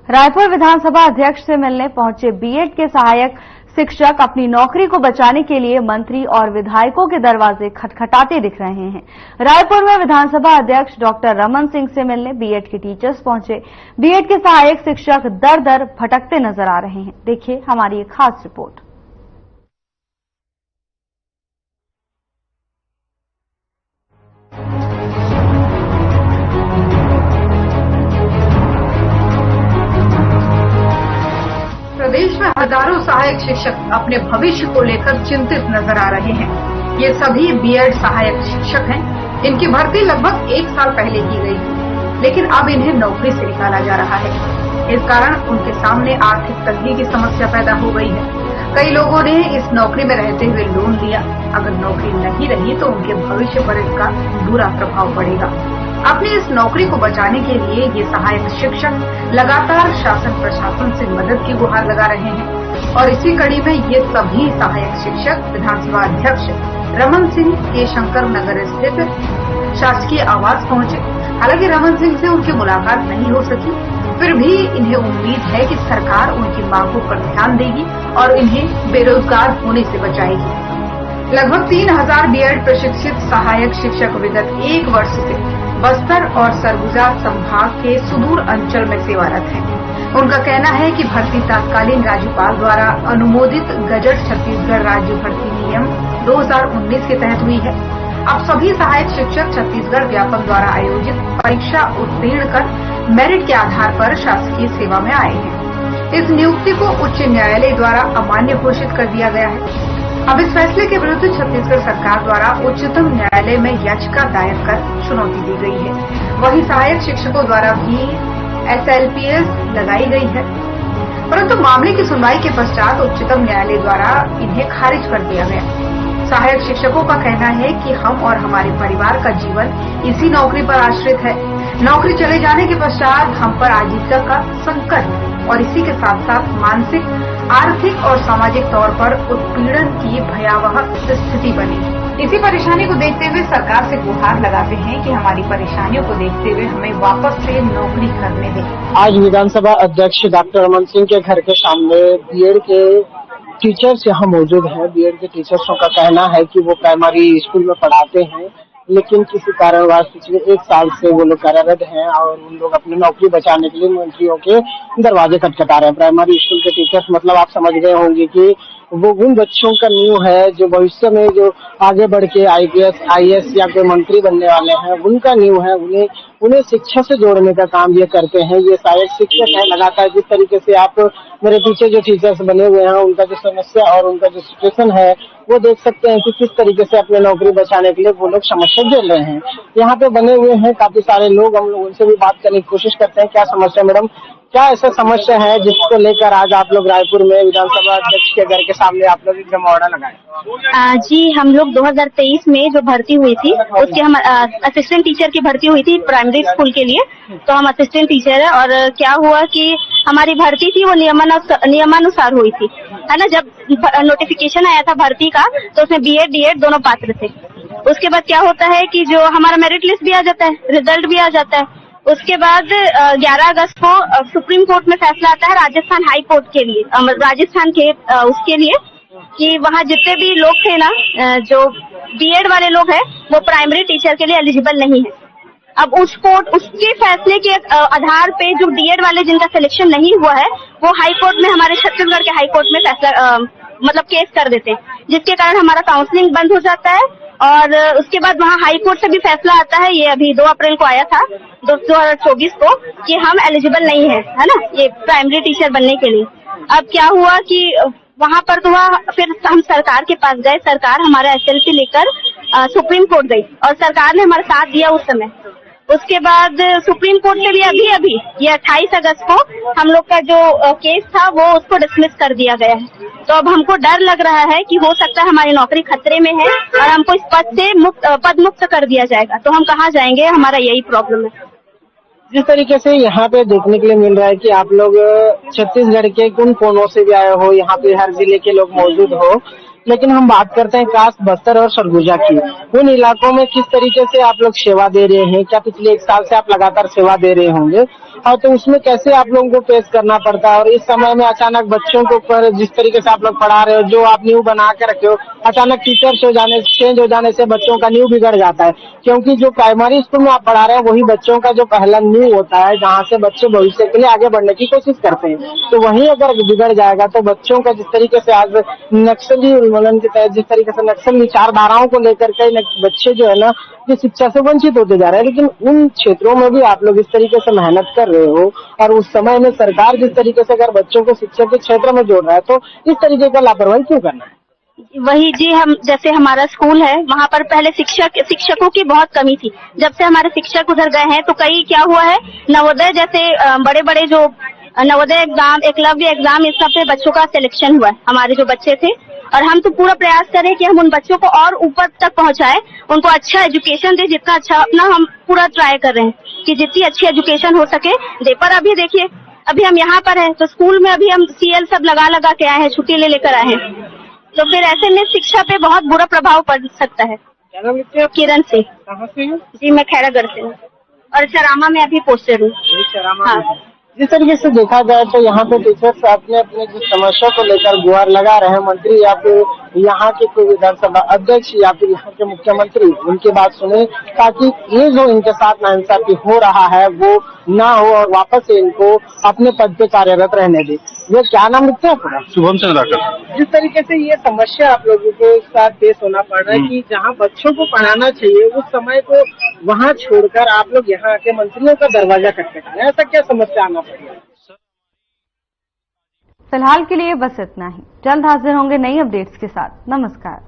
रायपुर विधानसभा अध्यक्ष से मिलने पहुंचे बीएड के सहायक शिक्षक अपनी नौकरी को बचाने के लिए मंत्री और विधायकों के दरवाजे खटखटाते दिख रहे हैं। रायपुर में विधानसभा अध्यक्ष डॉक्टर रमन सिंह से मिलने बीएड के टीचर्स पहुंचे। बीएड के सहायक शिक्षक दर दर भटकते नजर आ रहे हैं। देखिए हमारी एक खास रिपोर्ट। प्रदेश में हजारों सहायक शिक्षक अपने भविष्य को लेकर चिंतित नजर आ रहे हैं। ये सभी बीएड सहायक शिक्षक हैं। इनकी भर्ती लगभग 1 साल पहले की गई थी, लेकिन अब इन्हें नौकरी से निकाला जा रहा है। इस कारण उनके सामने आर्थिक तंगी की समस्या पैदा हो गई है। कई लोगों ने इस नौकरी में रहते हुए लोन लिया। अगर नौकरी नहीं रही तो उनके भविष्य पर इसका बुरा प्रभाव पड़ेगा। अपनी इस नौकरी को बचाने के लिए ये सहायक शिक्षक लगातार शासन प्रशासन से मदद की गुहार लगा रहे हैं और इसी कड़ी में ये सभी सहायक शिक्षक विधानसभा अध्यक्ष रमन सिंह के शंकर नगर स्थित शासकीय आवास पहुंचे। हालांकि रमन सिंह से उनकी मुलाकात नहीं हो सकी, फिर भी इन्हें उम्मीद है कि सरकार उनकी मांगों पर ध्यान देगी और इन्हें बेरोजगार होने से बचाएगी। लगभग 3000 बीएड प्रशिक्षित सहायक शिक्षक विगत 1 वर्ष से बस्तर और सरगुजा संभाग के सुदूर अंचल में सेवारत हैं। उनका कहना है कि भर्ती तत्कालीन राज्यपाल द्वारा अनुमोदित गजट छत्तीसगढ़ राज्य भर्ती नियम 2019 के तहत हुई है। अब सभी सहायक शिक्षक छत्तीसगढ़ व्यापक द्वारा आयोजित परीक्षा उत्तीर्ण कर मेरिट के आधार पर शासकीय सेवा में आए हैं। इस नियुक्ति को उच्च न्यायालय द्वारा अमान्य घोषित कर दिया गया है। अब इस फैसले के विरुद्ध छत्तीसगढ़ सरकार द्वारा उच्चतम न्यायालय में याचिका दायर कर चुनौती दी गई है। वहीं सहायक शिक्षकों द्वारा भी SLPS लगाई गई है, परंतु मामले की सुनवाई के पश्चात उच्चतम न्यायालय द्वारा इन्हें खारिज कर दिया गया। सहायक शिक्षकों का कहना है कि हम और हमारे परिवार का जीवन इसी नौकरी पर आश्रित है। नौकरी चले जाने के पश्चात हम पर आजीविका का संकट और इसी के साथ साथ मानसिक, आर्थिक और सामाजिक तौर पर उत्पीड़न की भयावह स्थिति बनी। इसी परेशानी को देखते हुए सरकार से गुहार लगाते हैं कि हमारी परेशानियों को देखते हुए हमें वापस से नौकरी करने दें। आज विधानसभा अध्यक्ष डॉक्टर रमन सिंह के घर के सामने बीएड के टीचर्स यहाँ मौजूद हैं। बीएड के टीचर्सों का कहना है कि वो प्राइमरी स्कूल में पढ़ाते हैं, लेकिन किसी कारणवश पिछले 1 साल से वो लोग कार्यरत हैं और उन लोग अपनी नौकरी बचाने के लिए मंत्रियों के दरवाजे खटखटा रहे हैं। प्राइमरी स्कूल के टीचर्स मतलब आप समझ गए होंगे कि वो उन बच्चों का नींव है जो भविष्य में जो आगे बढ़ के IPS, IAS या कोई मंत्री बनने वाले हैं, उनका नींव है। उन्हें शिक्षा से जोड़ने का काम ये करते हैं। ये सहायक शिक्षक है। लगातार जिस तरीके से आप मेरे पीछे जो टीचर्स बने हुए हैं उनका जो समस्या और उनका जो सिचुएशन है वो देख सकते हैं कि किस तरीके से अपने नौकरी बचाने के लिए वो लोग समस्या झेल रहे हैं। यहाँ पे बने हुए हैं काफी सारे लोग। हम लोग उनसे भी बात करने की कोशिश करते हैं। क्या समस्या मैडम, क्या ऐसा समस्या है जिसको लेकर आज आप लोग रायपुर में विधानसभा अध्यक्ष के घर के सामने आप लोग जमावड़ा लगाए? जी, हम लोग 2023 में जो भर्ती हुई थी उसके हम असिस्टेंट टीचर की भर्ती हुई थी प्राइमरी स्कूल के लिए, तो हम असिस्टेंट टीचर है। और क्या हुआ कि हमारी भर्ती थी वो नियमानुसार हुई थी, है ना। जब नोटिफिकेशन आया था भर्ती का तो उसमें BEd DEd दोनों पात्र थे। उसके बाद क्या होता है कि जो हमारा मेरिट लिस्ट भी आ जाता है, रिजल्ट भी आ जाता है। उसके बाद 11 अगस्त को सुप्रीम कोर्ट में फैसला आता है राजस्थान हाई कोर्ट के लिए, राजस्थान के उसके लिए कि वहाँ जितने भी लोग थे ना, जो बीएड वाले लोग हैं वो प्राइमरी टीचर के लिए एलिजिबल नहीं है। अब उसके फैसले के आधार पे जो डीएड वाले जिनका सिलेक्शन नहीं हुआ है वो हाई कोर्ट में, हमारे छत्तीसगढ़ के हाई कोर्ट में फैसला मतलब केस कर देते हैं, जिसके कारण हमारा काउंसलिंग बंद हो जाता है। और उसके बाद वहाँ हाई कोर्ट से भी फैसला आता है, ये अभी 2 अप्रैल को आया था 2024 को, कि हम एलिजिबल नहीं है ना, ये प्राइमरी टीचर बनने के लिए। अब क्या हुआ कि वहाँ पर तो फिर हम सरकार के पास गए, सरकार हमारा SLP लेकर सुप्रीम कोर्ट गई और सरकार ने हमारा साथ दिया उस समय। उसके बाद सुप्रीम कोर्ट ने भी अभी ये 28 अगस्त को हम लोग का जो केस था वो उसको डिसमिस कर दिया गया है। तो अब हमको डर लग रहा है कि हो सकता है हमारी नौकरी खतरे में है और हमको इस पद से पद मुक्त कर दिया जाएगा, तो हम कहाँ जाएंगे, हमारा यही प्रॉब्लम है। जिस तरीके से यहाँ पे देखने के लिए मिल रहा है कि आप लोग छत्तीसगढ़ के कुन कोनों से भी आए हो, यहाँ पे हर जिले के लोग मौजूद हो, लेकिन हम बात करते हैं कास, बस्तर और सरगुजा की। उन इलाकों में किस तरीके से आप लोग सेवा दे रहे हैं? क्या पिछले 1 साल से आप लगातार सेवा दे रहे होंगे? और तो उसमें कैसे आप लोगों को पेश करना पड़ता है? और इस समय में अचानक बच्चों को ऊपर जिस तरीके से आप लोग पढ़ा रहे हो, जो आप न्यू बना के रखे हो, अचानक टीचर्स चेंज हो जाने से बच्चों का न्यू बिगड़ जाता है। क्योंकि जो प्राइमरी स्कूल में आप पढ़ा रहे हैं वही बच्चों का जो पहला न्यू होता है, जहाँ से बच्चे भविष्य के लिए आगे बढ़ने की कोशिश करते हैं। तो वहीं अगर बिगड़ जाएगा तो बच्चों का जिस तरीके से आज नक्सली उन्मूलन के तहत जिस तरीके से नक्सल विचारधाराओं को लेकर के बच्चे जो है ना ये शिक्षा से वंचित होते जा रहे हैं। लेकिन उन क्षेत्रों में भी आप लोग इस तरीके से मेहनत कर रहे हो और उस समय में सरकार जिस तरीके से अगर बच्चों को शिक्षा के क्षेत्र में जोड़ रहा है तो इस तरीके का लापरवाही क्यों करना है? वही जी, हम जैसे हमारा स्कूल है वहाँ पर पहले शिक्षकों की बहुत कमी थी। जब से हमारे शिक्षक उधर गए हैं तो कई क्या हुआ है, नवोदय जैसे बड़े बड़े जो नवोदय एग्जाम, एकलव्य एग्जाम, इस सब पे बच्चों का सिलेक्शन हुआ है। हमारे जो बच्चे थे, और हम तो पूरा प्रयास करें कि हम उन बच्चों को और ऊपर तक पहुंचाएं, उनको अच्छा एजुकेशन दे, जितना अच्छा अपना हम पूरा ट्राई कर रहे हैं कि जितनी अच्छी एजुकेशन हो सके दे। पर अभी देखिए, अभी हम यहाँ पर हैं तो स्कूल में अभी हम CL सब लगा के आए हैं, छुट्टी ले लेकर आए हैं, तो फिर ऐसे में शिक्षा पे बहुत बुरा प्रभाव पड़ सकता है। किरण से। कहाँ से हैं? जी, मैं खैरागढ़ से हूँ और चरामा में अभी पोस्टेड हूँ। हाँ। जिस तरीके से देखा जाए तो यहाँ पे टीचर्स अपने अपने जो समस्या को लेकर गुहार लगा रहे हैं, मंत्री या फिर यहाँ के कोई विधानसभा अध्यक्ष या फिर यहाँ के मुख्यमंत्री उनकी बात सुने, ताकि ये जो इनके साथ नाइंसाफी हो रहा है वो ना हो और वापस से इनको अपने पद पे कार्यरत रहने दे। ये क्या नाम लिखते हैं आपका? शुभम चंद्राकर। जिस तरीके से ये समस्या आप लोगों को एक साथ पेश होना पड़ रहा है कि जहाँ बच्चों को पढ़ाना चाहिए उस समय को वहाँ छोड़कर आप लोग यहाँ आके मंत्रियों का दरवाजा खटखटा रहे हैं, ऐसा क्या समस्या आना पड़ेगा? फिलहाल के लिए बस इतना ही। जल्द हाजिर होंगे नई अपडेट्स के साथ। नमस्कार।